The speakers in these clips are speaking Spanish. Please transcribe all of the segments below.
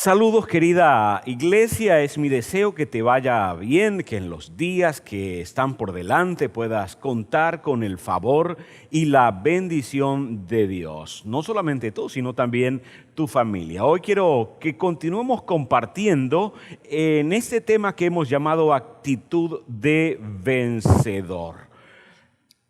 Saludos, querida iglesia, es mi deseo que te vaya bien, que en los días que están por delante puedas contar con el favor y la bendición de Dios. No solamente tú, sino también tu familia. Hoy quiero que continuemos compartiendo en este tema que hemos llamado actitud de vencedor.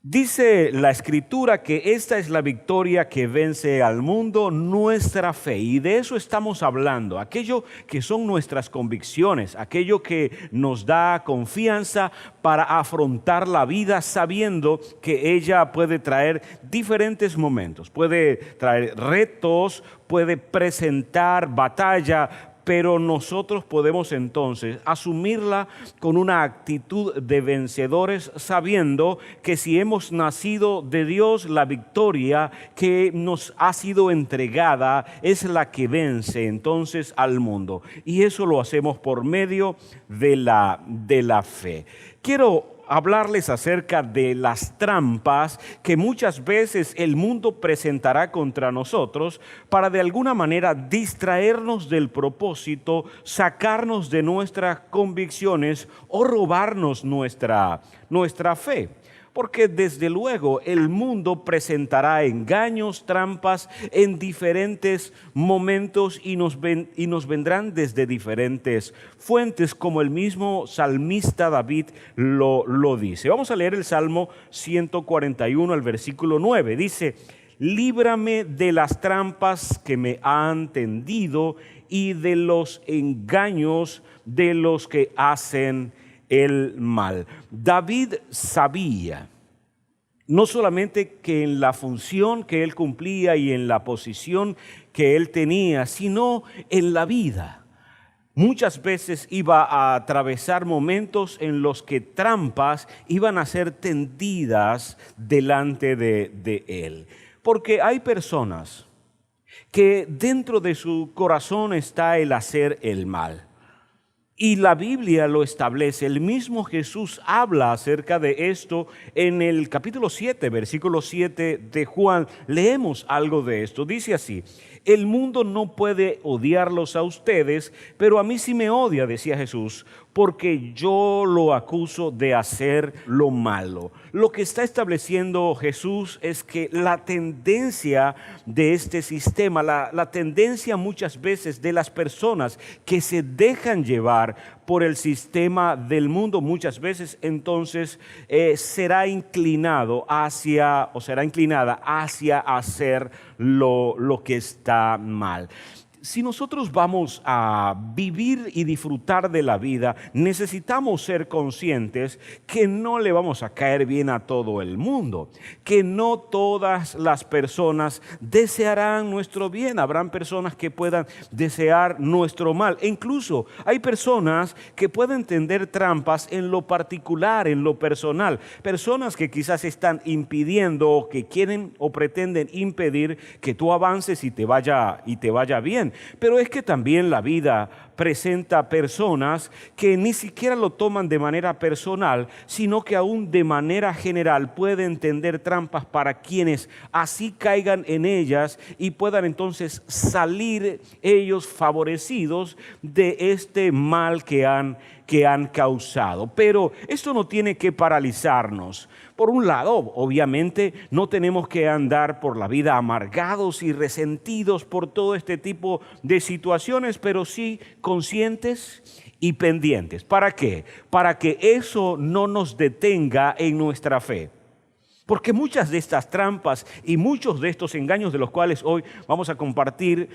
Dice la Escritura que esta es la victoria que vence al mundo, nuestra fe. Y de eso estamos hablando, aquello que son nuestras convicciones, aquello que nos da confianza para afrontar la vida sabiendo que ella puede traer diferentes momentos, puede traer retos, puede presentar batalla, pero nosotros podemos entonces asumirla con una actitud de vencedores, sabiendo que si hemos nacido de Dios, la victoria que nos ha sido entregada es la que vence entonces al mundo. Y eso lo hacemos por medio de la fe. Quiero hablarles acerca de las trampas que muchas veces el mundo presentará contra nosotros para de alguna manera distraernos del propósito, sacarnos de nuestras convicciones o robarnos nuestra fe. Porque desde luego el mundo presentará engaños, trampas en diferentes momentos y nos vendrán desde diferentes fuentes, como el mismo salmista David lo dice. Vamos a leer el Salmo 141, el versículo 9. Dice: líbrame de las trampas que me han tendido y de los engaños de los que hacen el mal. David sabía no solamente que en la función que él cumplía y en la posición que él tenía, sino en la vida. Muchas veces iba a atravesar momentos en los que trampas iban a ser tendidas delante de él. Porque hay personas que dentro de su corazón está el hacer el mal. Y la Biblia lo establece. El mismo Jesús habla acerca de esto en el capítulo 7, versículo 7 de Juan. Leemos algo de esto. Dice así: el mundo no puede odiarlos a ustedes, pero a mí sí me odia, decía Jesús, porque yo lo acuso de hacer lo malo. Lo que está estableciendo Jesús es que la tendencia de este sistema, la tendencia muchas veces de las personas que se dejan llevar por el sistema del mundo, muchas veces entonces será inclinada hacia hacer lo que está mal. Si nosotros vamos a vivir y disfrutar de la vida, necesitamos ser conscientes que no le vamos a caer bien a todo el mundo, que no todas las personas desearán nuestro bien. Habrán personas que puedan desear nuestro mal. E incluso hay personas que pueden tender trampas en lo particular, en lo personal. Personas que quizás están impidiendo o que quieren o pretenden impedir que tú avances y te vaya bien. Pero es que también la vida presenta personas que ni siquiera lo toman de manera personal, sino que aún de manera general pueden tender trampas para quienes así caigan en ellas y puedan entonces salir ellos favorecidos de este mal que han causado. Pero esto no tiene que paralizarnos. Por un lado, obviamente, no tenemos que andar por la vida amargados y resentidos por todo este tipo de situaciones, pero sí conscientes y pendientes. ¿Para qué? Para que eso no nos detenga en nuestra fe. Porque muchas de estas trampas y muchos de estos engaños de los cuales hoy vamos a compartir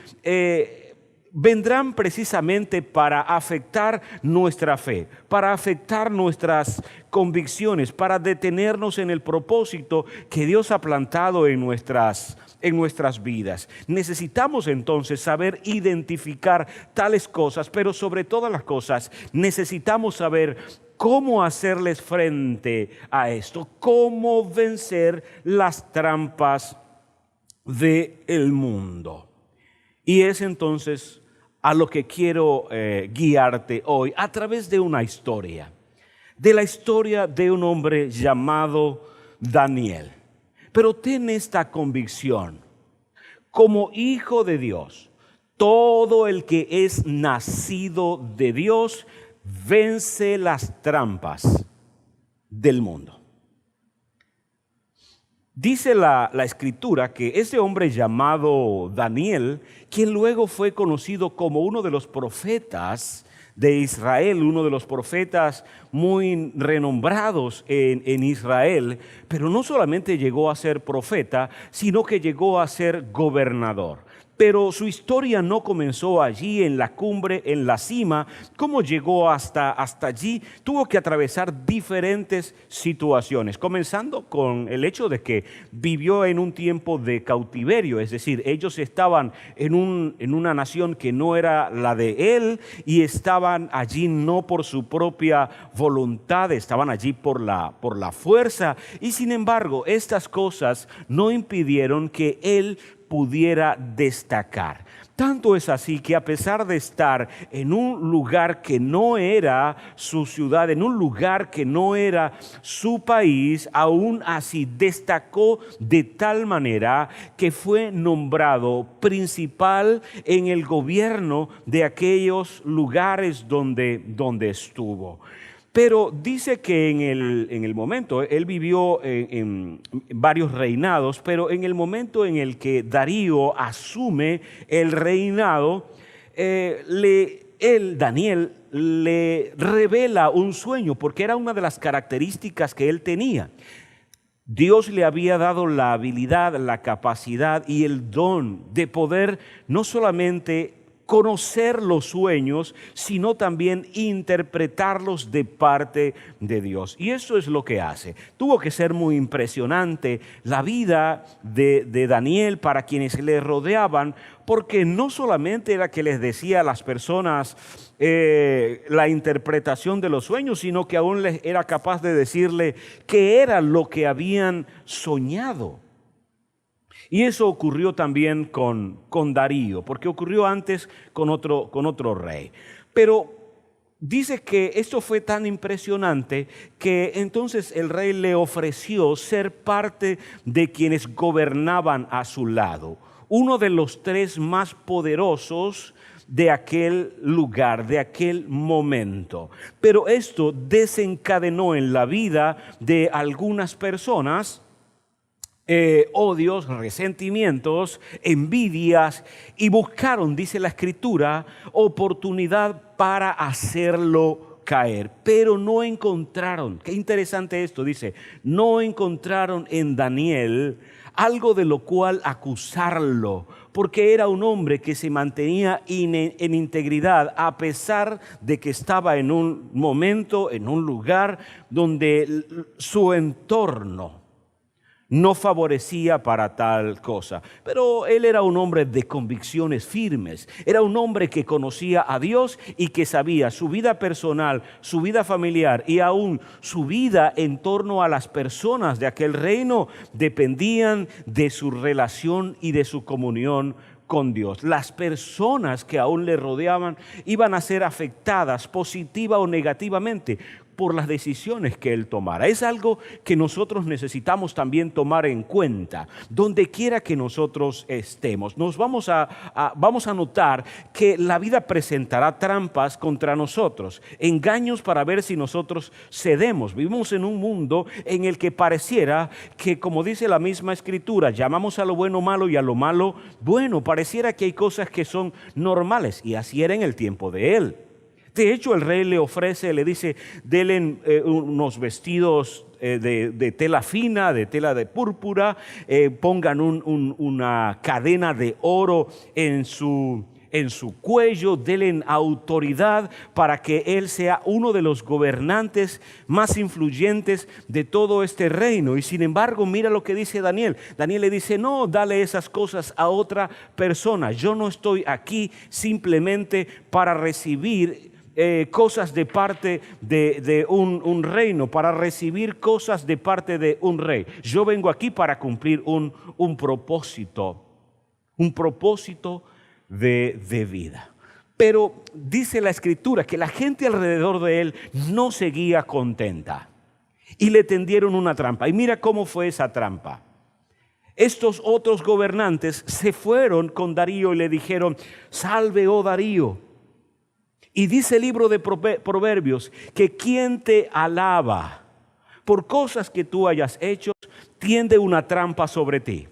vendrán precisamente para afectar nuestra fe, para afectar nuestras convicciones, para detenernos en el propósito que Dios ha plantado en nuestras vidas. Necesitamos entonces saber identificar tales cosas, pero sobre todas las cosas necesitamos saber cómo hacerles frente a esto, cómo vencer las trampas del mundo. Y es entonces a lo que quiero guiarte hoy a través de una historia, de la historia de un hombre llamado Daniel. Pero ten esta convicción: como hijo de Dios, todo el que es nacido de Dios vence las trampas del mundo. Dice la Escritura que ese hombre llamado Daniel, quien luego fue conocido como uno de los profetas de Israel, uno de los profetas muy renombrados en Israel, pero no solamente llegó a ser profeta, sino que llegó a ser gobernador. Pero su historia no comenzó allí en la cumbre, en la cima. ¿Cómo llegó hasta allí? Tuvo que atravesar diferentes situaciones, comenzando con el hecho de que vivió en un tiempo de cautiverio, es decir, ellos estaban en una nación que no era la de él y estaban allí no por su propia voluntad, estaban allí por la fuerza, y sin embargo estas cosas no impidieron que él pudiera destacar. Tanto es así que a pesar de estar en un lugar que no era su ciudad, en un lugar que no era su país, aún así destacó de tal manera que fue nombrado principal en el gobierno de aquellos lugares donde estuvo. Pero dice que en el momento, él vivió en varios reinados, pero en el momento en el que Darío asume el reinado, Daniel, le revela un sueño, porque era una de las características que él tenía. Dios le había dado la habilidad, la capacidad y el don de poder no solamente conocer los sueños, sino también interpretarlos de parte de Dios. Y eso es lo que hace. Tuvo que ser muy impresionante la vida de Daniel para quienes le rodeaban, porque no solamente era que les decía a las personas la interpretación de los sueños, sino que aún les era capaz de decirle qué era lo que habían soñado. Y eso ocurrió también con Darío, porque ocurrió antes con otro rey. Pero dice que esto fue tan impresionante que entonces el rey le ofreció ser parte de quienes gobernaban a su lado. Uno de los 3 más poderosos de aquel lugar, de aquel momento. Pero esto desencadenó en la vida de algunas personas odios, resentimientos, envidias, y buscaron, dice la Escritura, oportunidad para hacerlo caer, pero no encontraron. Qué interesante esto, dice, no encontraron en Daniel algo de lo cual acusarlo, porque era un hombre que se mantenía en integridad a pesar de que estaba en un momento, en un lugar donde su entorno no favorecía para tal cosa. Pero él era un hombre de convicciones firmes. Era un hombre que conocía a Dios y que sabía su vida personal, su vida familiar y aún su vida en torno a las personas de aquel reino dependían de su relación y de su comunión con Dios. Las personas que aún le rodeaban iban a ser afectadas positiva o negativamente por las decisiones que él tomara. Es algo que nosotros necesitamos también tomar en cuenta, donde quiera que nosotros estemos. Vamos a notar que la vida presentará trampas contra nosotros, engaños para ver si nosotros cedemos. Vivimos en un mundo en el que pareciera que, como dice la misma Escritura, llamamos a lo bueno malo y a lo malo bueno. Pareciera que hay cosas que son normales, y así era en el tiempo de él. De hecho, el rey le ofrece, le dice, denle unos vestidos de tela fina, de tela de púrpura, pongan una cadena de oro en su cuello, denle autoridad para que él sea uno de los gobernantes más influyentes de todo este reino. Y sin embargo, mira lo que dice Daniel. Daniel le dice, no, dale esas cosas a otra persona. Yo no estoy aquí simplemente para recibir cosas de parte de un reino, para recibir cosas de parte de un rey. Yo vengo aquí para cumplir un propósito de vida. Pero dice la Escritura que la gente alrededor de él no seguía contenta y le tendieron una trampa. Y mira cómo fue esa trampa. Estos otros gobernantes se fueron con Darío y le dijeron: salve, oh Darío. Y dice el libro de Proverbios que quien te alaba por cosas que tú hayas hecho, tiende una trampa sobre ti.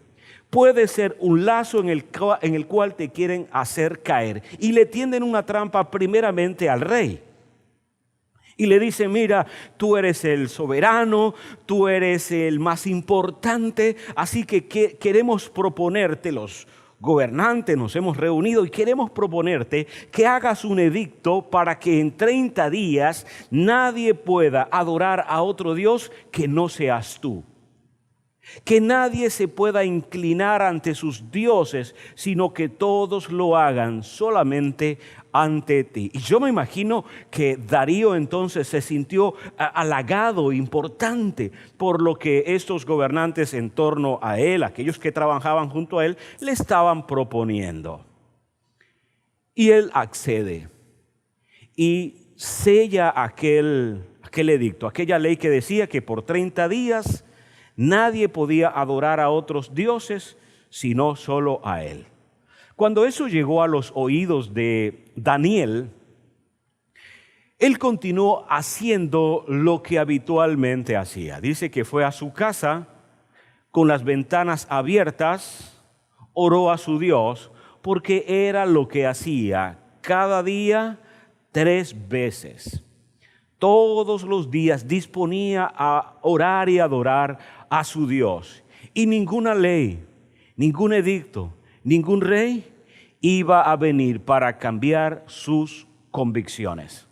Puede ser un lazo en el cual te quieren hacer caer. Y le tienden una trampa primeramente al rey. Y le dice: mira, tú eres el soberano, tú eres el más importante, así que queremos proponerte, los gobernantes nos hemos reunido y queremos proponerte que hagas un edicto para que en 30 días nadie pueda adorar a otro Dios que no seas tú. Que nadie se pueda inclinar ante sus dioses, sino que todos lo hagan solamente ante ti. Y yo me imagino que Darío entonces se sintió halagado, importante, por lo que estos gobernantes en torno a él, aquellos que trabajaban junto a él, le estaban proponiendo. Y él accede y sella aquel edicto, aquella ley que decía que por 30 días nadie podía adorar a otros dioses, sino solo a él. Cuando eso llegó a los oídos de Daniel, él continuó haciendo lo que habitualmente hacía. Dice que fue a su casa con las ventanas abiertas, oró a su Dios, porque era lo que hacía cada día 3 veces. Todos los días disponía a orar y adorar a su Dios. Y ninguna ley, ningún edicto, ningún rey iba a venir para cambiar sus convicciones.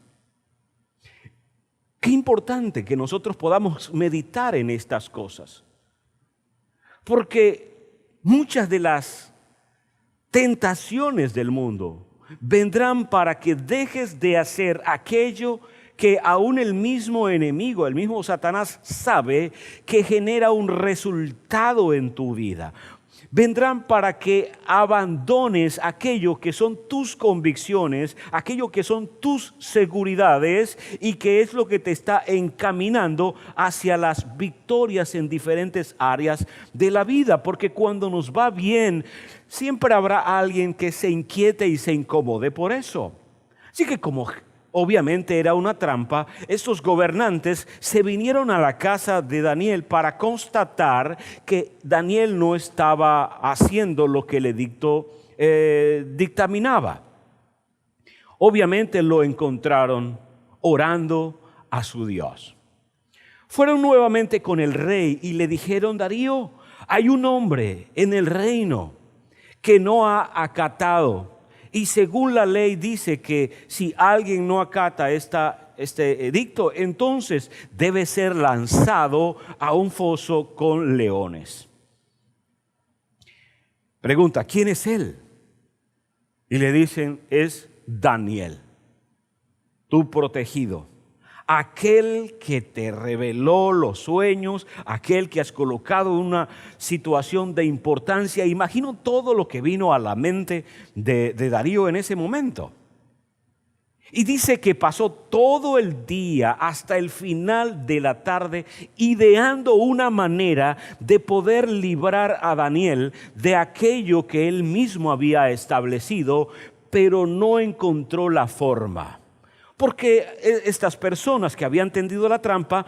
Qué importante que nosotros podamos meditar en estas cosas. Porque muchas de las tentaciones del mundo vendrán para que dejes de hacer aquello que aún el mismo enemigo, el mismo Satanás sabe que genera un resultado en tu vida. Vendrán para que abandones aquello que son tus convicciones, aquello que son tus seguridades y que es lo que te está encaminando hacia las victorias en diferentes áreas de la vida. Porque cuando nos va bien, siempre habrá alguien que se inquiete y se incomode por eso. Así que como obviamente era una trampa, estos gobernantes se vinieron a la casa de Daniel para constatar que Daniel no estaba haciendo lo que el edicto dictaminaba. Obviamente lo encontraron orando a su Dios. Fueron nuevamente con el rey y le dijeron: Darío, hay un hombre en el reino que no ha acatado. Y según la ley dice que si alguien no acata este edicto, entonces debe ser lanzado a un foso con leones. Pregunta: ¿quién es él? Y le dicen: es Daniel, tu protegido. Aquel que te reveló los sueños, aquel que has colocado en una situación de importancia. Imagino todo lo que vino a la mente de Darío en ese momento. Y dice que pasó todo el día hasta el final de la tarde ideando una manera de poder librar a Daniel de aquello que él mismo había establecido, pero no encontró la forma. Porque estas personas que habían tendido la trampa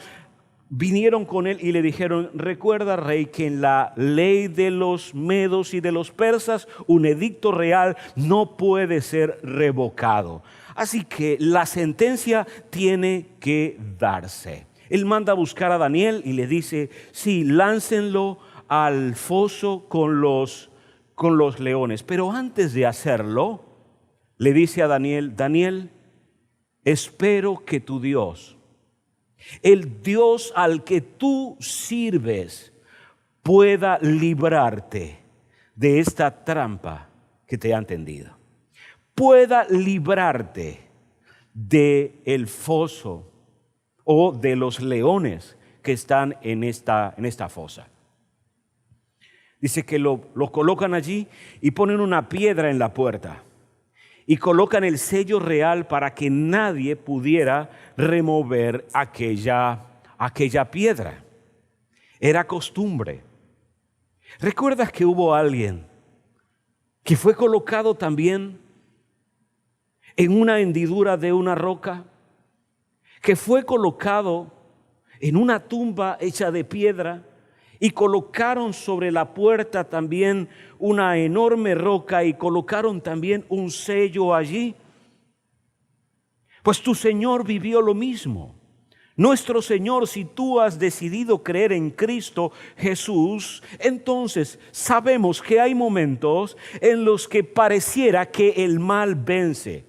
vinieron con él y le dijeron: recuerda, rey, que en la ley de los medos y de los persas un edicto real no puede ser revocado. Así que la sentencia tiene que darse. Él manda a buscar a Daniel y le dice: sí, láncenlo al foso con los leones. Pero antes de hacerlo, le dice a Daniel: Daniel, espero que tu Dios, el Dios al que tú sirves, pueda librarte de esta trampa que te han tendido. Pueda librarte del foso o de los leones que están en esta fosa. Dice que lo colocan allí y ponen una piedra en la puerta. Y colocan el sello real para que nadie pudiera remover aquella piedra. Era costumbre ¿Recuerdas que hubo alguien que fue colocado también en una hendidura de una roca? Que fue colocado en una tumba hecha de piedra y colocaron sobre la puerta también una enorme roca y colocaron también un sello allí. Pues tu Señor vivió lo mismo. Nuestro Señor, si tú has decidido creer en Cristo Jesús, entonces sabemos que hay momentos en los que pareciera que el mal vence.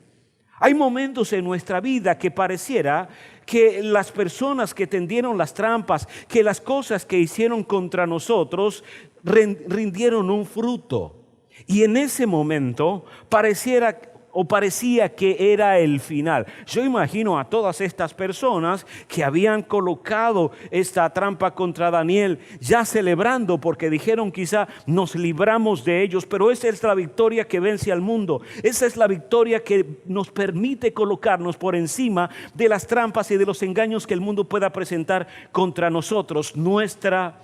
Hay momentos en nuestra vida que pareciera que las personas que tendieron las trampas, que las cosas que hicieron contra nosotros rindieron un fruto. Y en ese momento parecía que era el final. Yo imagino a todas estas personas que habían colocado esta trampa contra Daniel, ya celebrando porque dijeron quizá nos libramos de ellos, pero esa es la victoria que vence al mundo. Esa es la victoria que nos permite colocarnos por encima de las trampas y de los engaños que el mundo pueda presentar contra nosotros, nuestra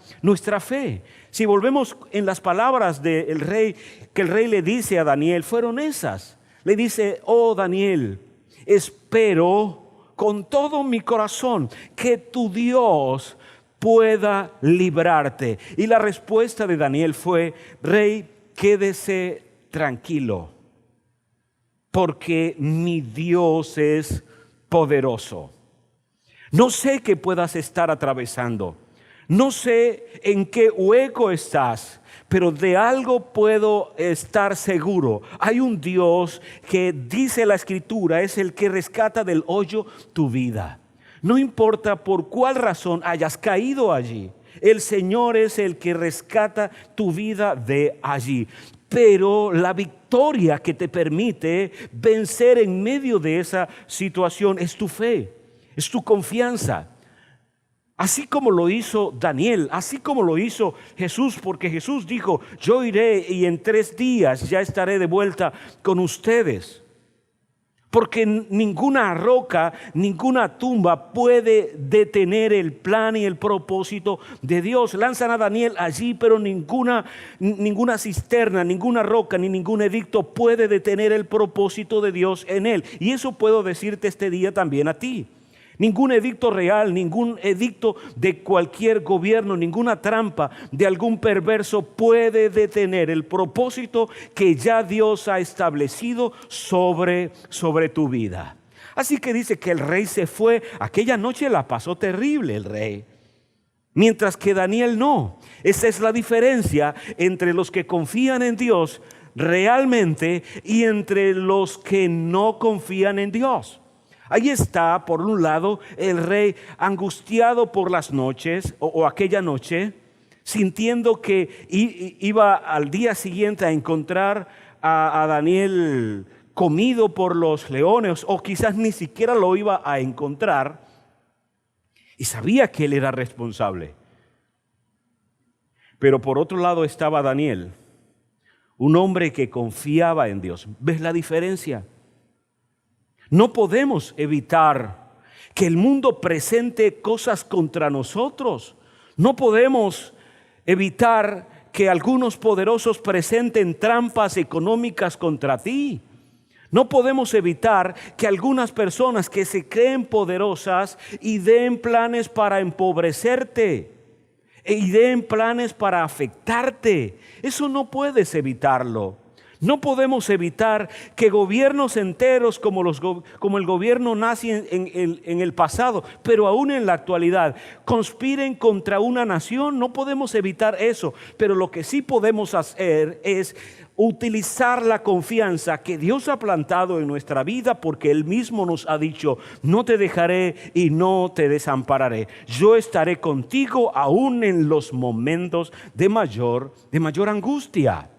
fe. Si volvemos en las palabras del rey, que el rey le dice a Daniel, fueron esas. Le dice, oh Daniel, espero con todo mi corazón que tu Dios pueda librarte. Y la respuesta de Daniel fue, rey, quédese tranquilo, porque mi Dios es poderoso. No sé qué puedas estar atravesando, no sé en qué hueco estás, pero de algo puedo estar seguro. Hay un Dios que, dice la Escritura, es el que rescata del hoyo tu vida. No importa por cuál razón hayas caído allí, el Señor es el que rescata tu vida de allí. Pero la victoria que te permite vencer en medio de esa situación es tu fe, es tu confianza. Así como lo hizo Daniel, así como lo hizo Jesús, porque Jesús dijo, yo iré y en 3 días ya estaré de vuelta con ustedes. Porque ninguna roca, ninguna tumba puede detener el plan y el propósito de Dios. Lanzan a Daniel allí, pero ninguna cisterna, ninguna roca, ni ningún edicto puede detener el propósito de Dios en él. Y eso puedo decirte este día también a ti. Ningún edicto real, ningún edicto de cualquier gobierno, ninguna trampa de algún perverso puede detener el propósito que ya Dios ha establecido sobre tu vida. Así que dice que el rey se fue. Aquella noche la pasó terrible el rey, mientras que Daniel no. Esa es la diferencia entre los que confían en Dios realmente y entre los que no confían en Dios. Ahí está, por un lado, el rey angustiado por las noches o aquella noche, sintiendo que iba al día siguiente a encontrar a Daniel comido por los leones, o quizás ni siquiera lo iba a encontrar, y sabía que él era responsable. Pero por otro lado estaba Daniel, un hombre que confiaba en Dios. ¿Ves la diferencia? No podemos evitar que el mundo presente cosas contra nosotros. No podemos evitar que algunos poderosos presenten trampas económicas contra ti. No podemos evitar que algunas personas que se creen poderosas y den planes para empobrecerte y den planes para afectarte. Eso no puedes evitarlo. No podemos evitar que gobiernos enteros como el gobierno nazi en el pasado, pero aún en la actualidad, conspiren contra una nación. No podemos evitar eso, pero lo que sí podemos hacer es utilizar la confianza que Dios ha plantado en nuestra vida, porque Él mismo nos ha dicho, no te dejaré y no te desampararé. Yo estaré contigo aún en los momentos de mayor angustia.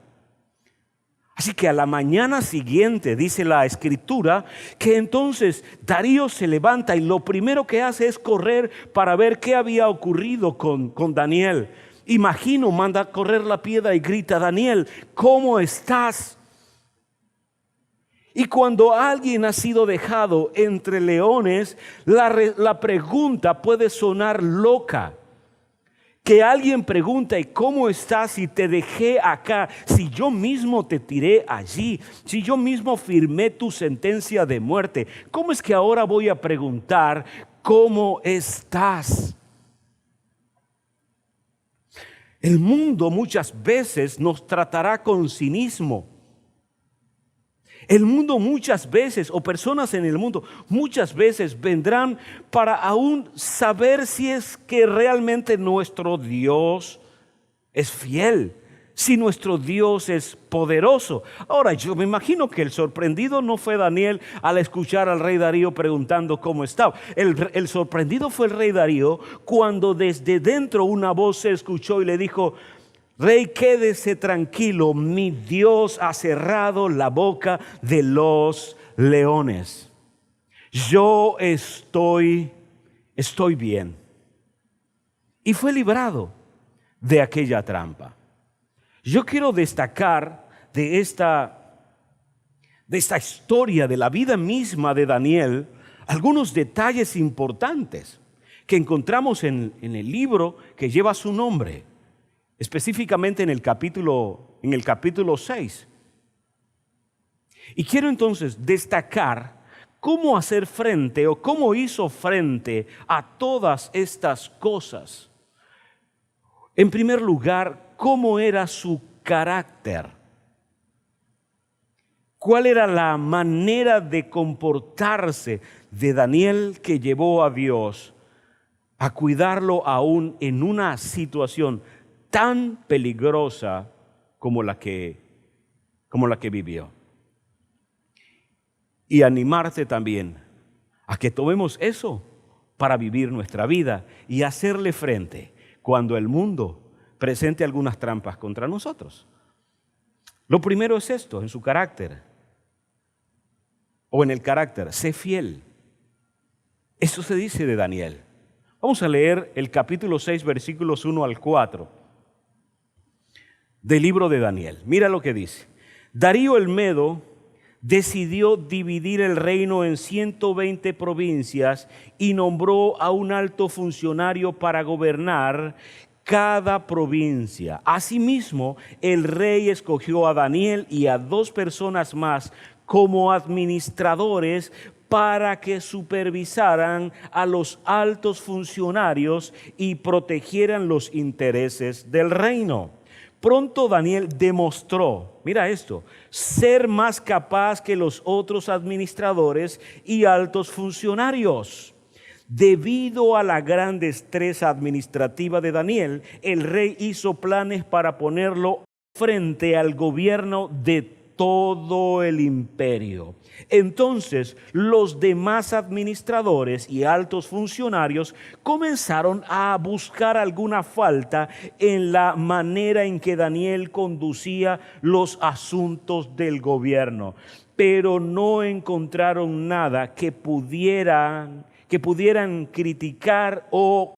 Así que a la mañana siguiente, dice la Escritura, que entonces Darío se levanta y lo primero que hace es correr para ver qué había ocurrido con Daniel. Imagino, manda a correr la piedra y grita, Daniel, ¿cómo estás? Y cuando alguien ha sido dejado entre leones, la pregunta puede sonar loca. Que alguien pregunta, ¿y cómo estás? Si te dejé acá, si yo mismo te tiré allí, si yo mismo firmé tu sentencia de muerte, ¿cómo es que ahora voy a preguntar cómo estás? El mundo muchas veces nos tratará con cinismo. El mundo muchas veces, o personas en el mundo, muchas veces vendrán para aún saber si es que realmente nuestro Dios es fiel, si nuestro Dios es poderoso. Ahora, yo me imagino que el sorprendido no fue Daniel al escuchar al rey Darío preguntando cómo estaba. El sorprendido fue el rey Darío cuando desde dentro una voz se escuchó y le dijo: Rey, quédese tranquilo, mi Dios ha cerrado la boca de los leones. Yo estoy bien. Y fue librado de aquella trampa. Yo quiero destacar de esta historia, de la vida misma de Daniel, algunos detalles importantes que encontramos en el libro que lleva su nombre. Específicamente en el capítulo 6. Y quiero entonces destacar cómo hacer frente o cómo hizo frente a todas estas cosas. En primer lugar, cómo era su carácter. ¿Cuál era la manera de comportarse de Daniel que llevó a Dios a cuidarlo aún en una situación tan peligrosa como la que vivió? Y animarte también a que tomemos eso para vivir nuestra vida y hacerle frente cuando el mundo presente algunas trampas contra nosotros. Lo primero es esto, en su carácter, o en el carácter: sé fiel. Eso se dice de Daniel. Vamos a leer el capítulo 6, versículos 1 al 4. Del libro de Daniel. Mira lo que dice. Darío el Medo decidió dividir el reino en 120 provincias y nombró a un alto funcionario para gobernar cada provincia. Asimismo, el rey escogió a Daniel y a 2 personas más como administradores para que supervisaran a los altos funcionarios y protegieran los intereses del reino. Pronto Daniel demostró, mira esto, ser más capaz que los otros administradores y altos funcionarios. Debido a la gran destreza administrativa de Daniel, el rey hizo planes para ponerlo frente al gobierno de todo el imperio. Entonces, los demás administradores y altos funcionarios comenzaron a buscar alguna falta en la manera en que Daniel conducía los asuntos del gobierno, pero no encontraron nada que pudieran criticar o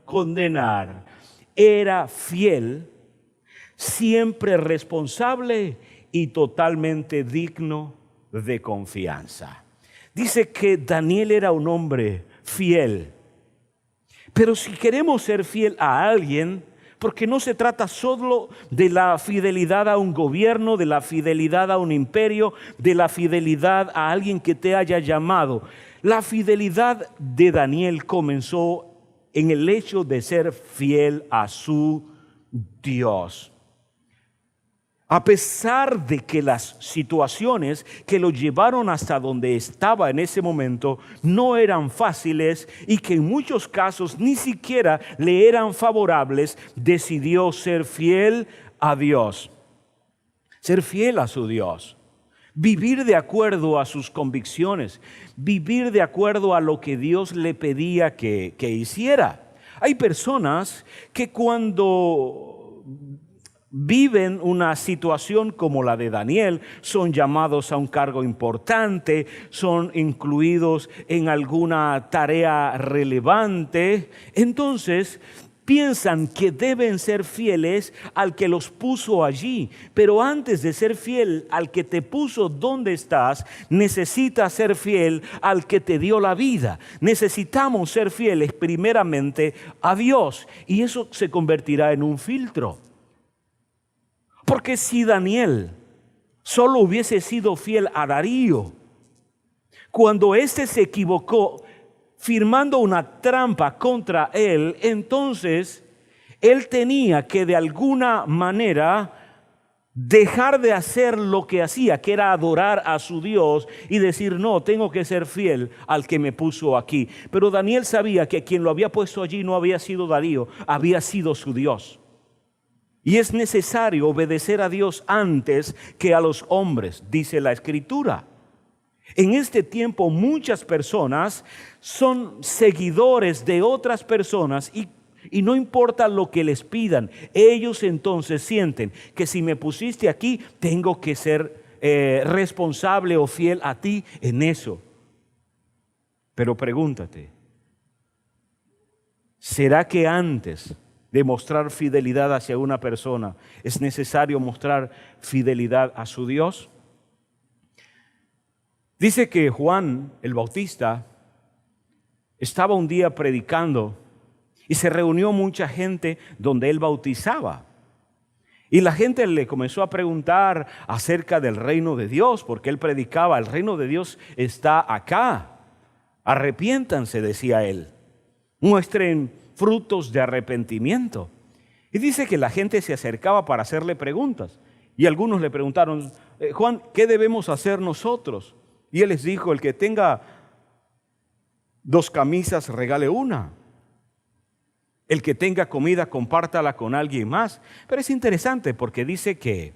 condenar. Era fiel, siempre responsable y totalmente digno de confianza. Dice que Daniel era un hombre fiel. Pero si queremos ser fiel a alguien, porque no se trata solo de la fidelidad a un gobierno, de la fidelidad a un imperio, de la fidelidad a alguien que te haya llamado. La fidelidad de Daniel comenzó en el hecho de ser fiel a su Dios. A pesar de que las situaciones que lo llevaron hasta donde estaba en ese momento no eran fáciles y que en muchos casos ni siquiera le eran favorables, decidió ser fiel a Dios, ser fiel a su Dios, vivir de acuerdo a sus convicciones, vivir de acuerdo a lo que Dios le pedía que hiciera. Hay personas que cuando viven una situación como la de Daniel, son llamados a un cargo importante, son incluidos en alguna tarea relevante. Entonces, piensan que deben ser fieles al que los puso allí, pero antes de ser fiel al que te puso donde estás, necesitas ser fiel al que te dio la vida. Necesitamos ser fieles primeramente a Dios, y eso se convertirá en un filtro. Porque si Daniel solo hubiese sido fiel a Darío, cuando éste se equivocó firmando una trampa contra él, entonces él tenía que de alguna manera dejar de hacer lo que hacía, que era adorar a su Dios y decir, no, tengo que ser fiel al que me puso aquí. Pero Daniel sabía que quien lo había puesto allí no había sido Darío, había sido su Dios. Y es necesario obedecer a Dios antes que a los hombres, dice la Escritura. En este tiempo muchas personas son seguidores de otras personas y no importa lo que les pidan, ellos entonces sienten que si me pusiste aquí, tengo que ser responsable o fiel a ti en eso. Pero pregúntate, ¿será que antes de mostrar fidelidad hacia una persona es necesario mostrar fidelidad a su Dios? Dice que Juan el Bautista estaba un día predicando y se reunió mucha gente donde él bautizaba. Y la gente le comenzó a preguntar acerca del reino de Dios, porque él predicaba, el reino de Dios está acá. Arrepiéntanse, decía él. Muestren frutos de arrepentimiento. Y dice que la gente se acercaba para hacerle preguntas. Y algunos le preguntaron, Juan, ¿qué debemos hacer nosotros? Y él les dijo, el que tenga 2 camisas, regale una. El que tenga comida, compártala con alguien más. Pero es interesante porque dice que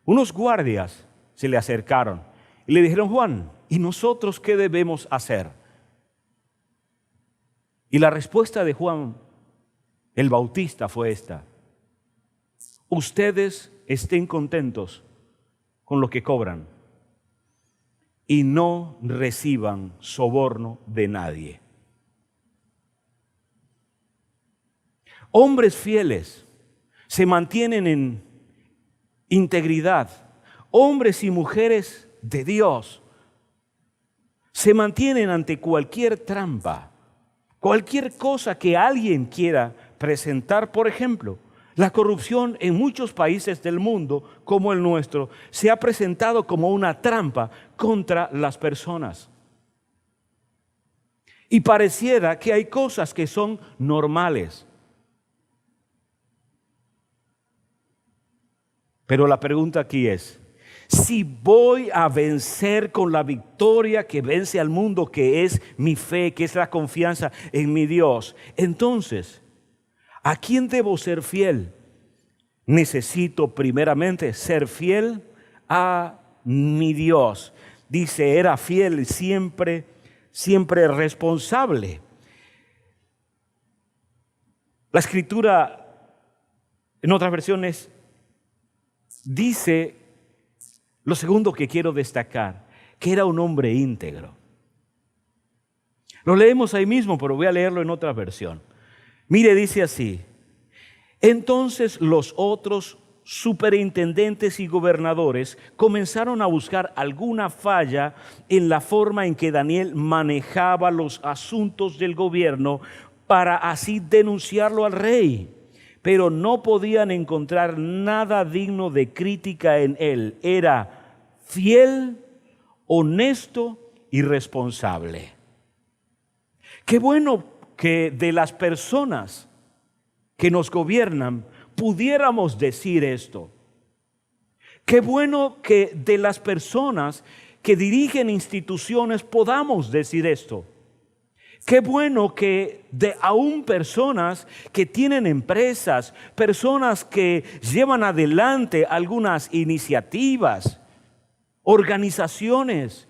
unos guardias se le acercaron y le dijeron, Juan, ¿y nosotros qué debemos hacer? Y la respuesta de Juan el Bautista fue esta: ustedes estén contentos con lo que cobran y no reciban soborno de nadie. Hombres fieles se mantienen en integridad. Hombres y mujeres de Dios se mantienen ante cualquier trampa, cualquier cosa que alguien quiera presentar. Por ejemplo, la corrupción en muchos países del mundo, como el nuestro, se ha presentado como una trampa contra las personas. Y pareciera que hay cosas que son normales. Pero la pregunta aquí es, si voy a vencer con la victoria que vence al mundo, que es mi fe, que es la confianza en mi Dios, entonces, ¿a quién debo ser fiel? Necesito primeramente ser fiel a mi Dios. Dice, era fiel, siempre responsable. La Escritura, en otras versiones, dice lo segundo que quiero destacar, que era un hombre íntegro. Lo leemos ahí mismo, pero voy a leerlo en otra versión. Mire, dice así: entonces los otros superintendentes y gobernadores comenzaron a buscar alguna falla en la forma en que Daniel manejaba los asuntos del gobierno para así denunciarlo al rey. Pero no podían encontrar nada digno de crítica en él. Era fiel, honesto y responsable. Qué bueno que de las personas que nos gobiernan pudiéramos decir esto. Qué bueno que de las personas que dirigen instituciones podamos decir esto. Qué bueno que de aún personas que tienen empresas, personas que llevan adelante algunas iniciativas, organizaciones,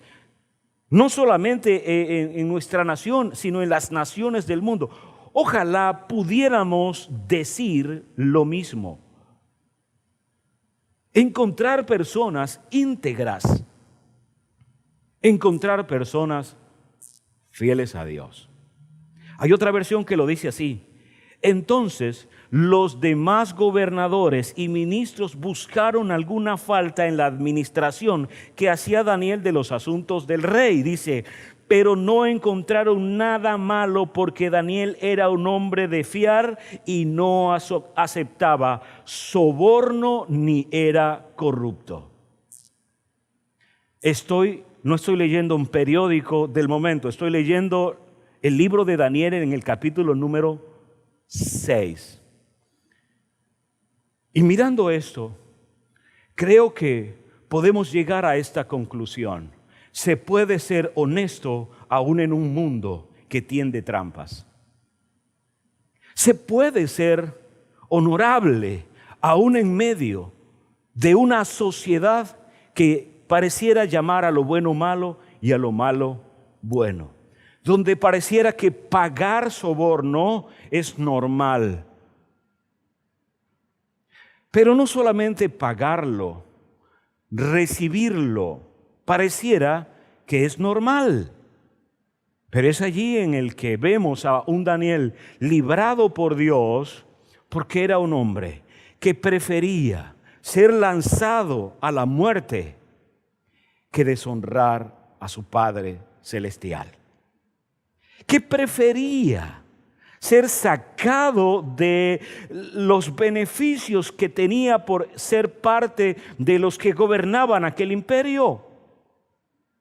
no solamente en nuestra nación, sino en las naciones del mundo. Ojalá pudiéramos decir lo mismo. Encontrar personas íntegras, encontrar personas fieles a Dios. Hay otra versión que lo dice así: Entonces los demás gobernadores y ministros buscaron alguna falta en la administración que hacía Daniel de los asuntos del rey. Dice, pero no encontraron nada malo porque Daniel era un hombre de fiar y no aceptaba soborno ni era corrupto. No estoy leyendo un periódico del momento, estoy leyendo el libro de Daniel en el capítulo número 6. Y mirando esto, creo que podemos llegar a esta conclusión. Se puede ser honesto aún en un mundo que tiende trampas. Se puede ser honorable aún en medio de una sociedad que pareciera llamar a lo bueno malo y a lo malo bueno, donde pareciera que pagar soborno es normal. Pero no solamente pagarlo, recibirlo, pareciera que es normal. Pero es allí en el que vemos a un Daniel librado por Dios, porque era un hombre que prefería ser lanzado a la muerte que deshonrar a su Padre Celestial. Que prefería ser sacado de los beneficios que tenía por ser parte de los que gobernaban aquel imperio,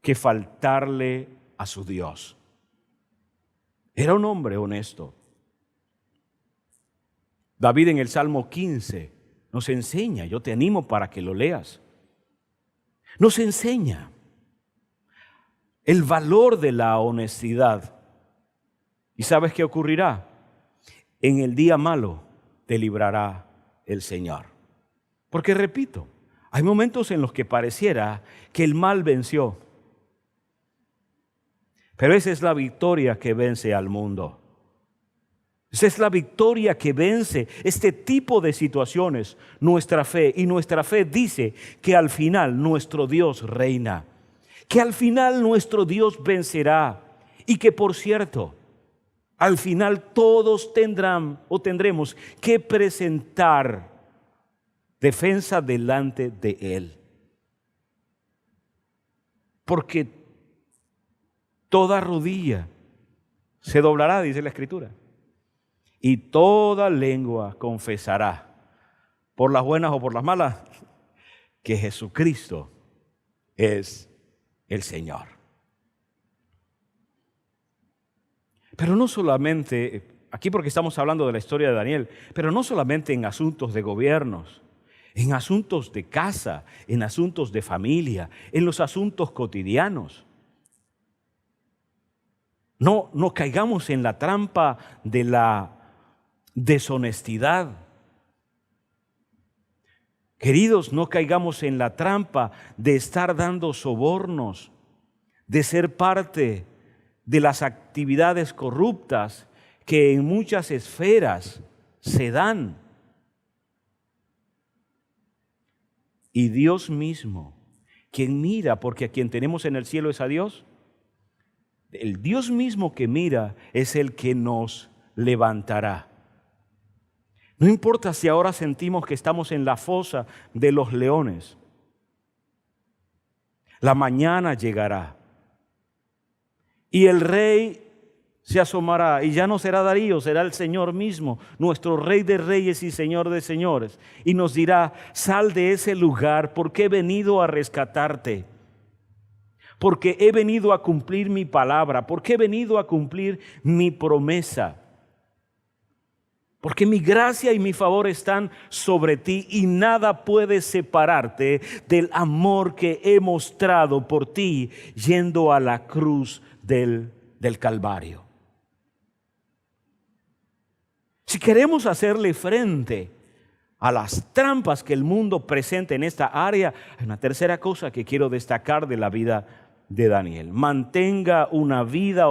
que faltarle a su Dios. Era un hombre honesto. David en el Salmo 15 nos enseña, yo te animo para que lo leas, nos enseña el valor de la honestidad. ¿Y sabes qué ocurrirá? En el día malo te librará el Señor. Porque repito, hay momentos en los que pareciera que el mal venció. Pero esa es la victoria que vence al mundo. Esa es la victoria que vence este tipo de situaciones, nuestra fe. Y nuestra fe dice que al final nuestro Dios reina, que al final nuestro Dios vencerá y que, por cierto, al final todos tendremos que presentar defensa delante de Él. Porque toda rodilla se doblará, dice la Escritura, y toda lengua confesará, por las buenas o por las malas, que Jesucristo es el Señor. Pero no solamente, aquí porque estamos hablando de la historia de Daniel, pero no solamente en asuntos de gobiernos, en asuntos de casa, en asuntos de familia, en los asuntos cotidianos. No caigamos en la trampa de la deshonestidad. Queridos, no caigamos en la trampa de estar dando sobornos, de ser parte de las actividades corruptas que en muchas esferas se dan. Y Dios mismo, quien mira, porque a quien tenemos en el cielo es a Dios, el Dios mismo que mira es el que nos levantará. No importa si ahora sentimos que estamos en la fosa de los leones. La mañana llegará y el rey se asomará, y ya no será Darío, será el Señor mismo, nuestro Rey de reyes y Señor de señores, y nos dirá: sal de ese lugar, porque he venido a rescatarte, porque he venido a cumplir mi palabra, porque he venido a cumplir mi promesa, porque mi gracia y mi favor están sobre ti y nada puede separarte del amor que he mostrado por ti yendo a la cruz del Calvario. Si queremos hacerle frente a las trampas que el mundo presenta en esta área, hay una tercera cosa que quiero destacar de la vida de Daniel. Mantén una vida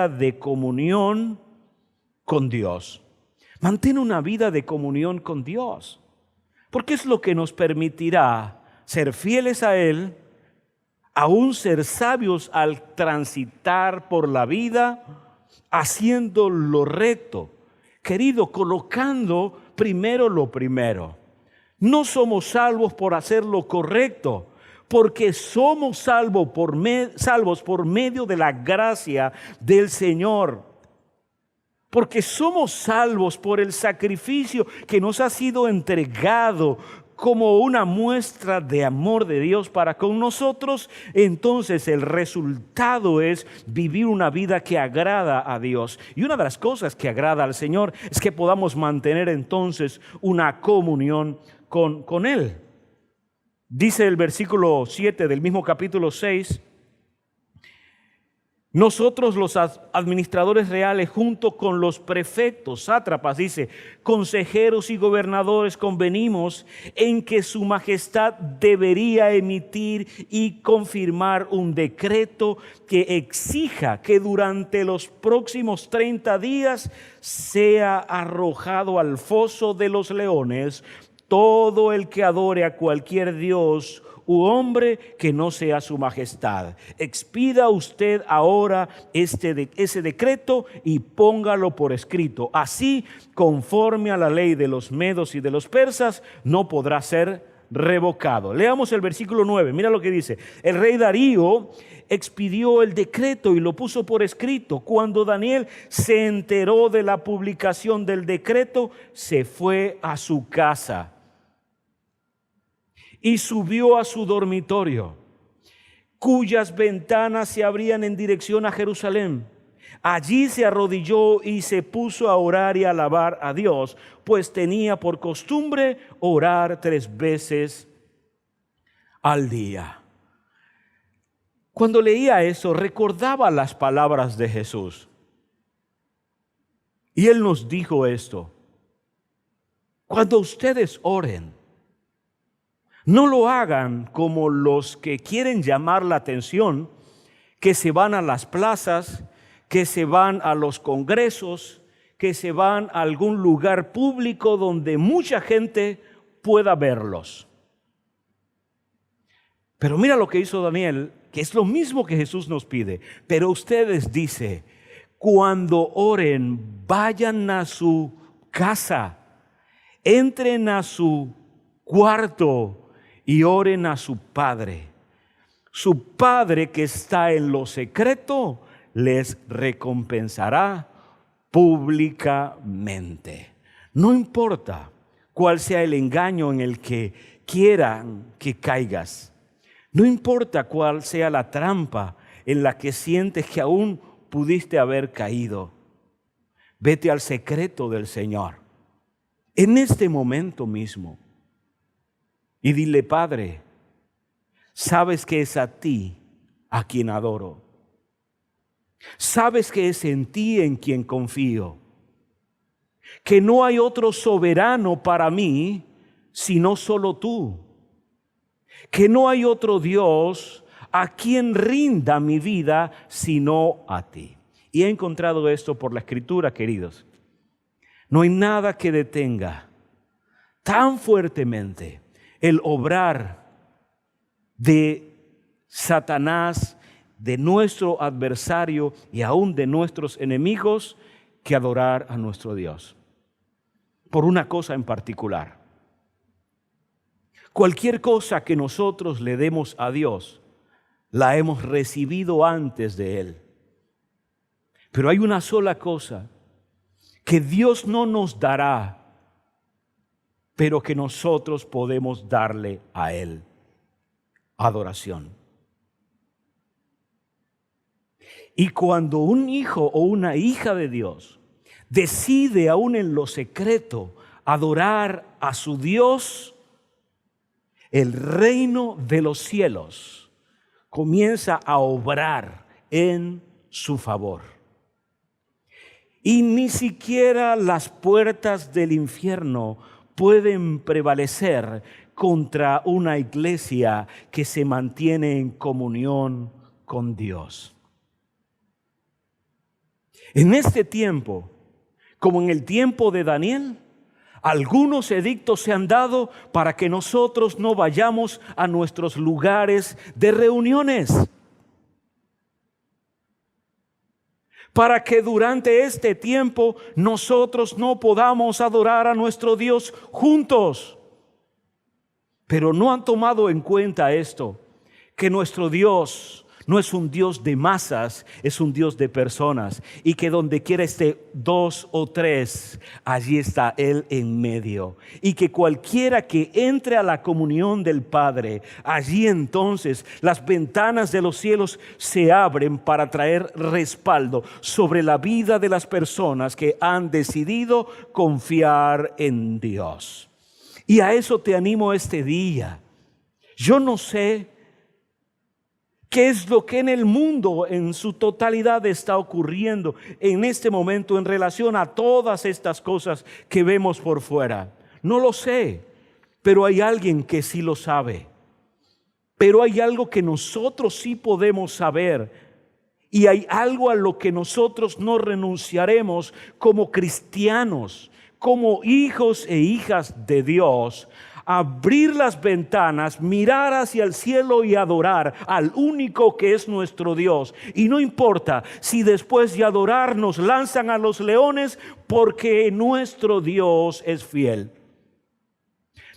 de comunión con Dios. Mantén una vida de comunión con Dios, porque es lo que nos permitirá ser fieles a Él, aún ser sabios al transitar por la vida, haciendo lo recto, Querido, colocando primero lo primero. No somos salvos por hacer lo correcto, porque somos salvos por medio de la gracia del Señor. Porque somos salvos por el sacrificio que nos ha sido entregado como una muestra de amor de Dios para con nosotros. Entonces el resultado es vivir una vida que agrada a Dios. Y una de las cosas que agrada al Señor es que podamos mantener entonces una comunión con Él. Dice el versículo 7 del mismo capítulo 6: nosotros los administradores reales, junto con los prefectos, sátrapas, dice, consejeros y gobernadores, convenimos en que su majestad debería emitir y confirmar un decreto que exija que durante los próximos 30 días sea arrojado al foso de los leones todo el que adore a cualquier dios u hombre que no sea su majestad. Expida usted ahora ese decreto y póngalo por escrito. Así, conforme a la ley de los medos y de los persas, no podrá ser revocado. Leamos el versículo 9. Mira lo que dice. El rey Darío expidió el decreto y lo puso por escrito. Cuando Daniel se enteró de la publicación del decreto, se fue a su casa y subió a su dormitorio, cuyas ventanas se abrían en dirección a Jerusalén. Allí se arrodilló y se puso a orar y a alabar a Dios, pues tenía por costumbre orar 3 veces al día. Cuando leía eso, recordaba las palabras de Jesús. Y Él nos dijo esto: cuando ustedes oren, no lo hagan como los que quieren llamar la atención, que se van a las plazas, que se van a los congresos, que se van a algún lugar público donde mucha gente pueda verlos. Pero mira lo que hizo Daniel, que es lo mismo que Jesús nos pide. Pero ustedes, dice, cuando oren, vayan a su casa, entren a su cuarto y oren a su Padre. Su Padre que está en lo secreto les recompensará públicamente. No importa cuál sea el engaño en el que quieran que caigas. No importa cuál sea la trampa en la que sientes que aún pudiste haber caído. Vete al secreto del Señor en este momento mismo y dile: Padre, sabes que es a ti a quien adoro. Sabes que es en ti en quien confío. Que no hay otro soberano para mí sino solo tú. Que no hay otro Dios a quien rinda mi vida sino a ti. Y he encontrado esto por la Escritura, queridos. No hay nada que detenga tan fuertemente el obrar de Satanás, de nuestro adversario y aún de nuestros enemigos, que adorar a nuestro Dios. Por una cosa en particular: cualquier cosa que nosotros le demos a Dios, la hemos recibido antes de Él. Pero hay una sola cosa que Dios no nos dará, pero que nosotros podemos darle a Él: adoración. Y cuando un hijo o una hija de Dios decide aún en lo secreto adorar a su Dios, el reino de los cielos comienza a obrar en su favor. Y ni siquiera las puertas del infierno pueden prevalecer contra una iglesia que se mantiene en comunión con Dios. En este tiempo, como en el tiempo de Daniel, algunos edictos se han dado para que nosotros no vayamos a nuestros lugares de reuniones. para que durante este tiempo nosotros no podamos adorar a nuestro Dios juntos. Pero no han tomado en cuenta esto, que nuestro Dios no es un Dios de masas, es un Dios de personas. Y que donde quiera esté 2 o 3, allí está Él en medio. Y que cualquiera que entre a la comunión del Padre, allí entonces las ventanas de los cielos se abren para traer respaldo sobre la vida de las personas que han decidido confiar en Dios. Y a eso te animo este día. Yo no sé qué es lo que en el mundo en su totalidad está ocurriendo en este momento en relación a todas estas cosas que vemos por fuera. No lo sé, pero hay alguien que sí lo sabe. Pero hay algo que nosotros sí podemos saber. Y hay algo a lo que nosotros no renunciaremos como cristianos, como hijos e hijas de Dios. Abrir las ventanas, mirar hacia el cielo y adorar al único que es nuestro Dios. Y no importa si después de adorar nos lanzan a los leones, porque nuestro Dios es fiel.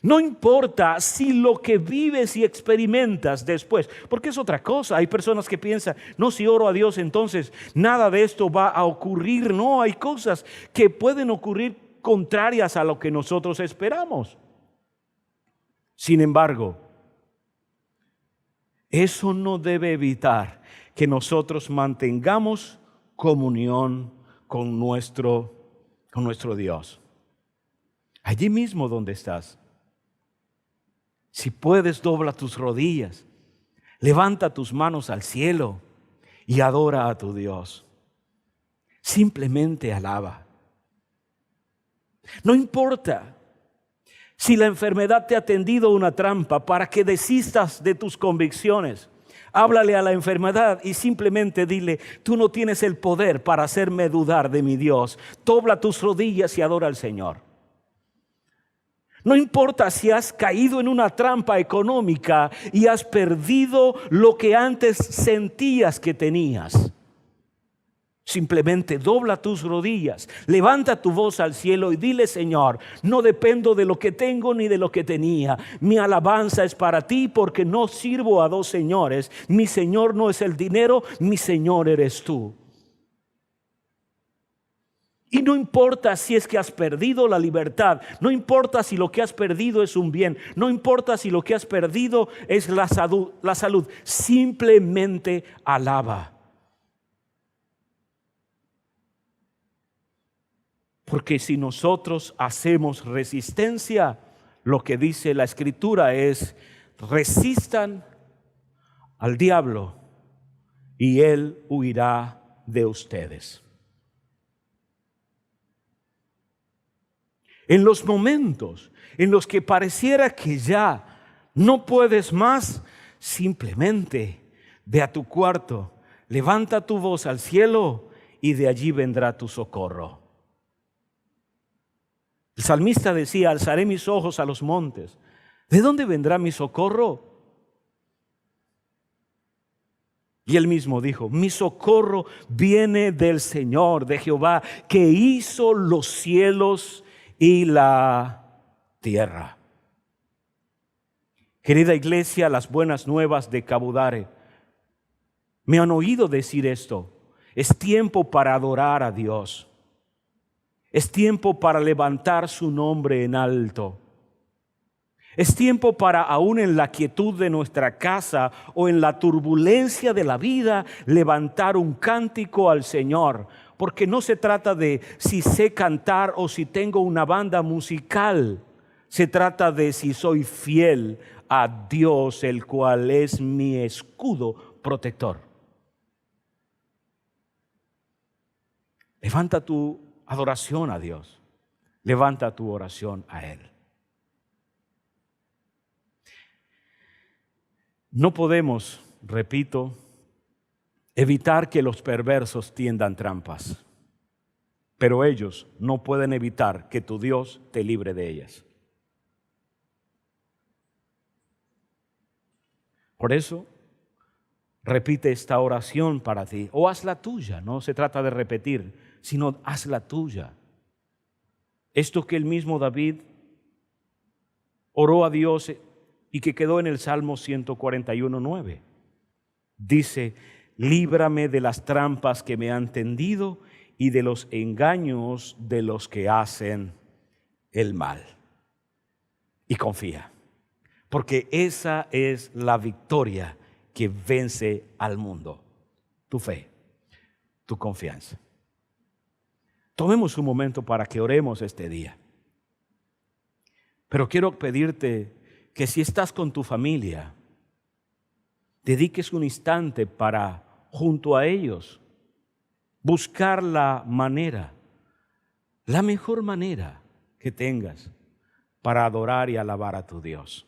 No importa si lo que vives y experimentas después, porque es otra cosa. Hay personas que piensan, no, si oro a Dios entonces nada de esto va a ocurrir. No, hay cosas que pueden ocurrir contrarias a lo que nosotros esperamos. Sin embargo, eso no debe evitar que nosotros mantengamos comunión con nuestro Dios. Allí mismo donde estás. Si puedes, dobla tus rodillas, levanta tus manos al cielo y adora a tu Dios. Simplemente alaba. No importa si la enfermedad te ha tendido una trampa para que desistas de tus convicciones. Háblale a la enfermedad y simplemente dile: tú no tienes el poder para hacerme dudar de mi Dios. Dobla tus rodillas y adora al Señor. No importa si has caído en una trampa económica y has perdido lo que antes sentías que tenías. Simplemente dobla tus rodillas, levanta tu voz al cielo y dile: Señor, no dependo de lo que tengo ni de lo que tenía. Mi alabanza es para ti, porque no sirvo a dos señores. Mi Señor no es el dinero, mi Señor eres tú. Y no importa si es que has perdido la libertad, no importa si lo que has perdido es un bien, no importa si lo que has perdido es la salud, simplemente alaba. Porque si nosotros hacemos resistencia, lo que dice la Escritura es: resistan al diablo y él huirá de ustedes. En los momentos en los que pareciera que ya no puedes más, simplemente ve a tu cuarto, levanta tu voz al cielo y de allí vendrá tu socorro. El salmista decía: alzaré mis ojos a los montes. ¿De dónde vendrá mi socorro? Y él mismo dijo: mi socorro viene del Señor, de Jehová, que hizo los cielos y la tierra. Querida iglesia, las buenas nuevas de Cabudare me han oído decir esto: es tiempo para adorar a Dios. Es tiempo para levantar su nombre en alto. Es tiempo para, aún en la quietud de nuestra casa o en la turbulencia de la vida, levantar un cántico al Señor. Porque no se trata de si sé cantar o si tengo una banda musical. Se trata de si soy fiel a Dios, el cual es mi escudo protector. Levanta tu adoración a Dios. Levanta tu oración a Él. No podemos, repito, evitar que los perversos tiendan trampas, pero ellos no pueden evitar que tu Dios te libre de ellas. Por eso, repite esta oración para ti o haz la tuya. No se trata de repetir, sino haz la tuya. Esto que el mismo David oró a Dios y que quedó en el Salmo 141:9. Dice: líbrame de las trampas que me han tendido y de los engaños de los que hacen el mal. Y confía, porque esa es la victoria que vence al mundo. Tu fe, tu confianza. Tomemos un momento para que oremos este día. Pero quiero pedirte que si estás con tu familia, dediques un instante para, junto a ellos, buscar la mejor manera que tengas para adorar y alabar a tu Dios.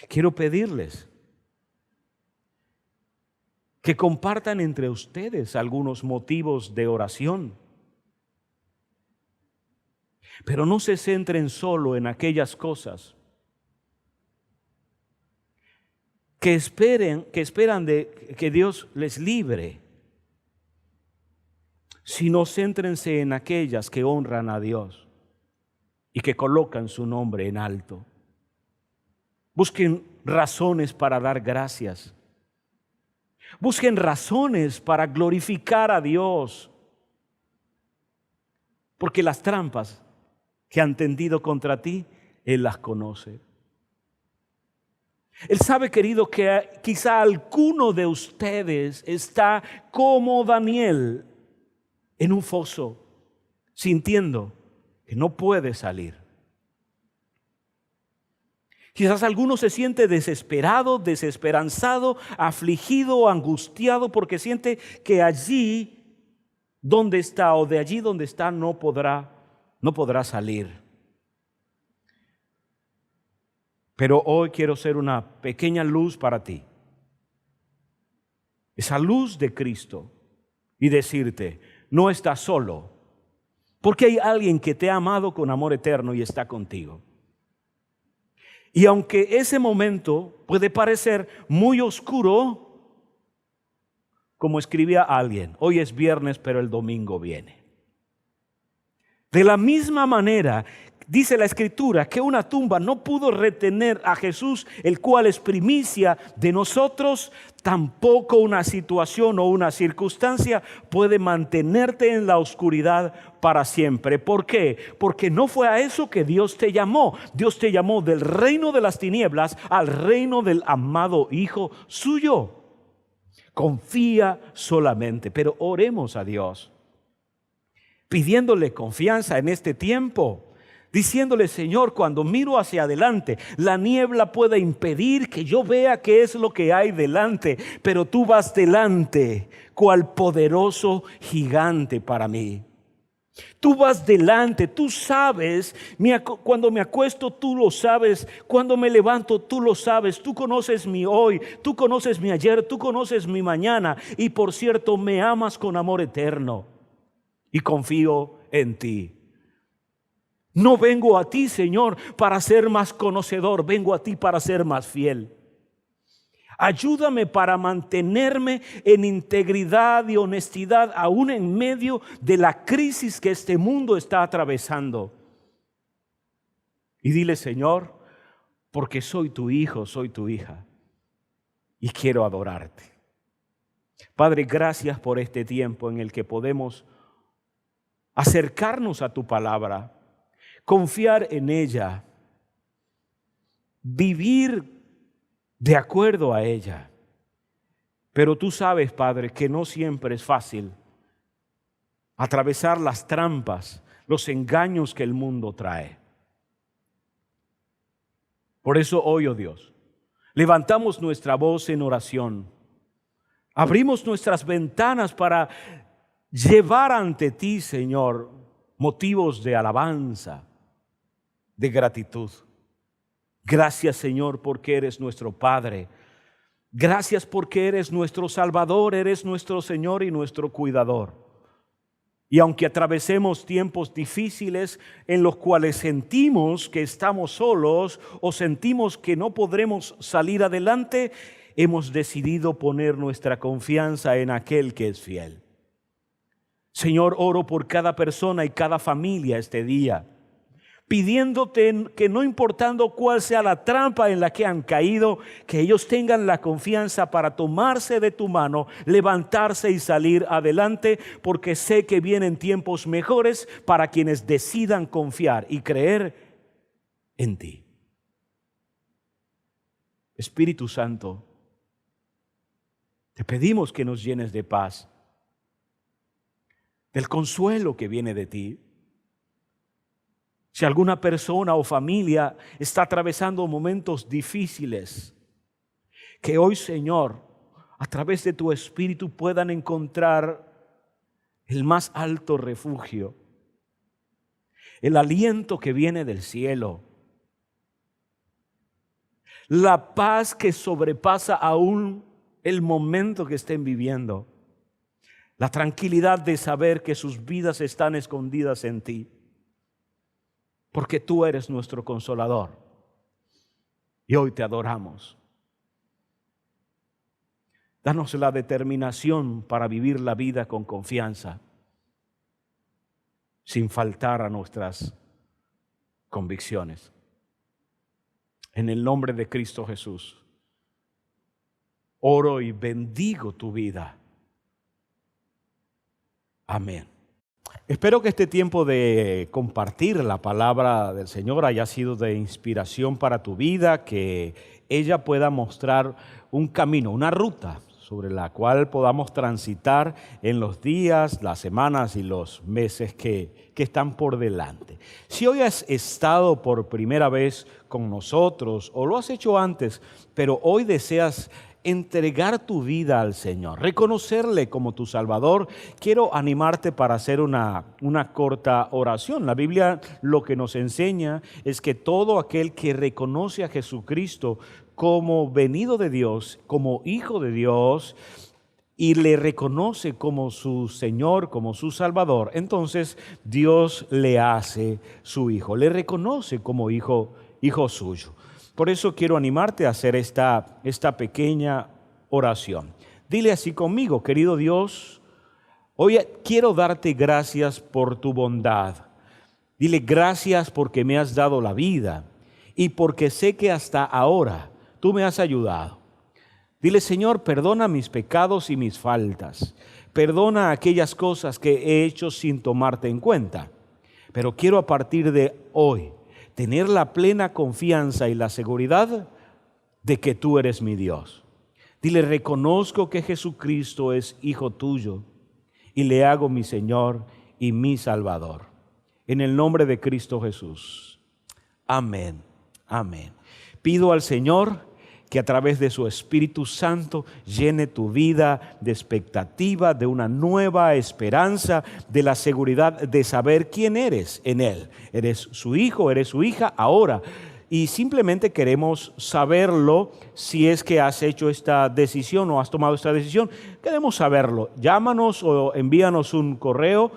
Quiero pedirles que compartan entre ustedes algunos motivos de oración, pero no se centren solo en aquellas cosas que esperan de que Dios les libre, sino céntrense en aquellas que honran a Dios y que colocan su nombre en alto. Busquen razones para dar gracias. Busquen razones para glorificar a Dios, porque las trampas que han tendido contra ti, Él las conoce. Él sabe, querido, que quizá alguno de ustedes está como Daniel en un foso, sintiendo que no puede salir. Quizás alguno se siente desesperado, desesperanzado, afligido, angustiado, porque siente que allí donde está o de allí donde está no podrá salir. Pero hoy quiero ser una pequeña luz para ti. Esa luz de Cristo y decirte: no estás solo, porque hay alguien que te ha amado con amor eterno y está contigo. Y aunque ese momento puede parecer muy oscuro, como escribía alguien, hoy es viernes pero el domingo viene. De la misma manera, dice la Escritura que una tumba no pudo retener a Jesús, el cual es primicia de nosotros, tampoco una situación o una circunstancia puede mantenerte en la oscuridad para siempre. ¿Por qué? Porque no fue a eso que Dios te llamó. Dios te llamó del reino de las tinieblas al reino del amado Hijo suyo. Confía solamente, pero oremos a Dios, pidiéndole confianza en este tiempo. Diciéndole: Señor, cuando miro hacia adelante, la niebla puede impedir que yo vea qué es lo que hay delante, pero tú vas delante, cual poderoso gigante para mí. Tú vas delante, tú sabes, cuando me acuesto tú lo sabes, cuando me levanto tú lo sabes, tú conoces mi hoy, tú conoces mi ayer, tú conoces mi mañana, y por cierto me amas con amor eterno y confío en ti. No vengo a ti, Señor, para ser más conocedor, vengo a ti para ser más fiel. Ayúdame para mantenerme en integridad y honestidad, aún en medio de la crisis que este mundo está atravesando. Y dile: Señor, porque soy tu hijo, soy tu hija, y quiero adorarte. Padre, gracias por este tiempo en el que podemos acercarnos a tu palabra, confiar en ella, vivir de acuerdo a ella. Pero tú sabes, Padre, que no siempre es fácil atravesar las trampas, los engaños que el mundo trae. Por eso hoy, oh Dios, levantamos nuestra voz en oración. Abrimos nuestras ventanas para llevar ante ti, Señor, motivos de alabanza, de gratitud. Gracias, Señor, porque eres nuestro Padre. Gracias porque eres nuestro Salvador, eres nuestro Señor y nuestro cuidador. Y aunque atravesemos tiempos difíciles en los cuales sentimos que estamos solos o sentimos que no podremos salir adelante, hemos decidido poner nuestra confianza en aquel que es fiel. Señor, oro por cada persona y cada familia este día, pidiéndote que no importando cuál sea la trampa en la que han caído, que ellos tengan la confianza para tomarse de tu mano, levantarse y salir adelante, porque sé que vienen tiempos mejores para quienes decidan confiar y creer en ti. Espíritu Santo, te pedimos que nos llenes de paz, del consuelo que viene de ti. Si alguna persona o familia está atravesando momentos difíciles, que hoy, Señor, a través de tu Espíritu puedan encontrar el más alto refugio, el aliento que viene del cielo, la paz que sobrepasa aún el momento que estén viviendo, la tranquilidad de saber que sus vidas están escondidas en ti. Porque tú eres nuestro consolador y hoy te adoramos. Danos la determinación para vivir la vida con confianza, sin faltar a nuestras convicciones. En el nombre de Cristo Jesús, oro y bendigo tu vida. Amén. Espero que este tiempo de compartir la palabra del Señor haya sido de inspiración para tu vida, que ella pueda mostrar un camino, una ruta sobre la cual podamos transitar en los días, las semanas y los meses que están por delante. Si hoy has estado por primera vez con nosotros o lo has hecho antes, pero hoy deseas entregar tu vida al Señor, reconocerle como tu Salvador, quiero animarte para hacer una corta oración. La Biblia lo que nos enseña es que todo aquel que reconoce a Jesucristo como venido de Dios, como hijo de Dios, y le reconoce como su Señor, como su Salvador, entonces Dios le hace su hijo, le reconoce como hijo suyo. Por eso quiero animarte a hacer esta pequeña oración. Dile así conmigo: querido Dios, hoy quiero darte gracias por tu bondad. Dile: gracias porque me has dado la vida y porque sé que hasta ahora tú me has ayudado. Dile: Señor, perdona mis pecados y mis faltas. Perdona aquellas cosas que he hecho sin tomarte en cuenta. Pero quiero a partir de hoy tener la plena confianza y la seguridad de que tú eres mi Dios. Dile: reconozco que Jesucristo es hijo tuyo y le hago mi Señor y mi Salvador. En el nombre de Cristo Jesús. Amén. Amén. Pido al Señor que a través de su Espíritu Santo llene tu vida de expectativa, de una nueva esperanza, de la seguridad de saber quién eres en Él. Eres su hijo, eres su hija ahora. Y simplemente queremos saberlo si es que has hecho esta decisión o has tomado esta decisión. Queremos saberlo. Llámanos o envíanos un correo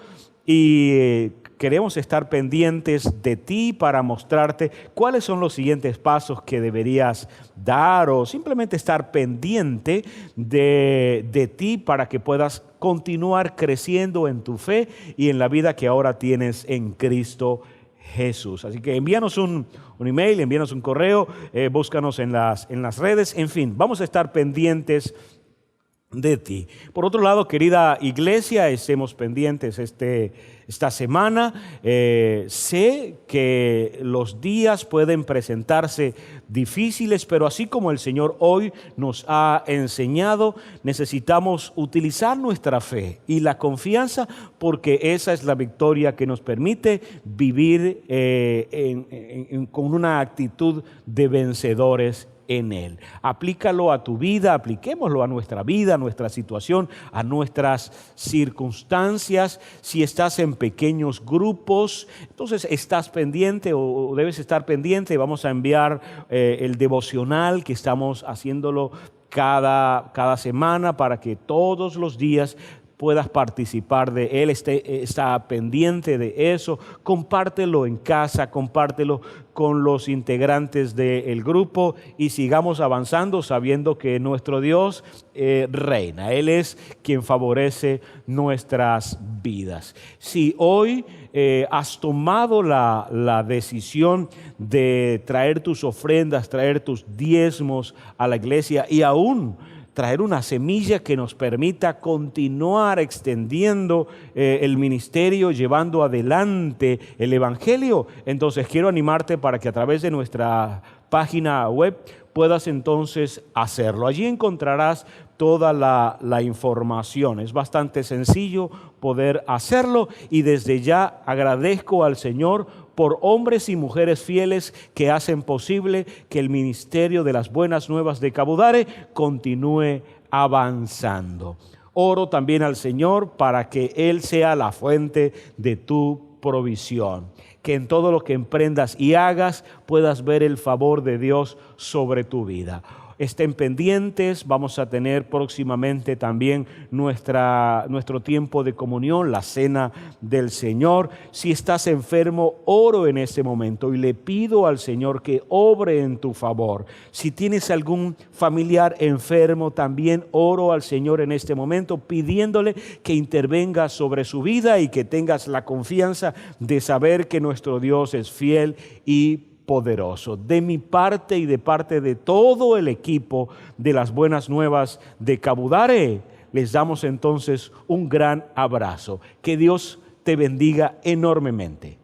y queremos estar pendientes de ti para mostrarte cuáles son los siguientes pasos que deberías dar, o simplemente estar pendiente de ti para que puedas continuar creciendo en tu fe y en la vida que ahora tienes en Cristo Jesús. Así que envíanos un email, envíanos un correo, búscanos en las redes, en fin, vamos a estar pendientes de ti. Por otro lado, querida iglesia, estemos pendientes esta semana. Sé que los días pueden presentarse difíciles, pero así como el Señor hoy nos ha enseñado, necesitamos utilizar nuestra fe y la confianza, porque esa es la victoria que nos permite vivir con una actitud de vencedores en Él. Aplícalo a tu vida, apliquémoslo a nuestra vida, a nuestra situación, a nuestras circunstancias. Si estás en pequeños grupos, entonces estás pendiente o debes estar pendiente. Vamos a enviar el devocional que estamos haciéndolo cada semana para que todos los días puedas participar de él, está pendiente de eso. Compártelo en casa, compártelo con los integrantes del grupo y sigamos avanzando sabiendo que nuestro Dios reina. Él es quien favorece nuestras vidas. Si hoy has tomado la decisión de traer tus ofrendas, traer tus diezmos a la iglesia y aún traer una semilla que nos permita continuar extendiendo el ministerio, llevando adelante el evangelio, entonces quiero animarte para que a través de nuestra página web puedas entonces hacerlo. Allí encontrarás toda la información. Es bastante sencillo poder hacerlo y desde ya agradezco al Señor por hombres y mujeres fieles que hacen posible que el ministerio de las buenas nuevas de Cabudare continúe avanzando. Oro también al Señor para que Él sea la fuente de tu provisión. Que en todo lo que emprendas y hagas puedas ver el favor de Dios sobre tu vida. Estén pendientes, vamos a tener próximamente también nuestro tiempo de comunión, la cena del Señor. Si estás enfermo, oro en este momento y le pido al Señor que obre en tu favor. Si tienes algún familiar enfermo, también oro al Señor en este momento pidiéndole que intervenga sobre su vida y que tengas la confianza de saber que nuestro Dios es fiel y poderoso. De mi parte y de parte de todo el equipo de las buenas nuevas de Cabudare, les damos entonces un gran abrazo. Que Dios te bendiga enormemente.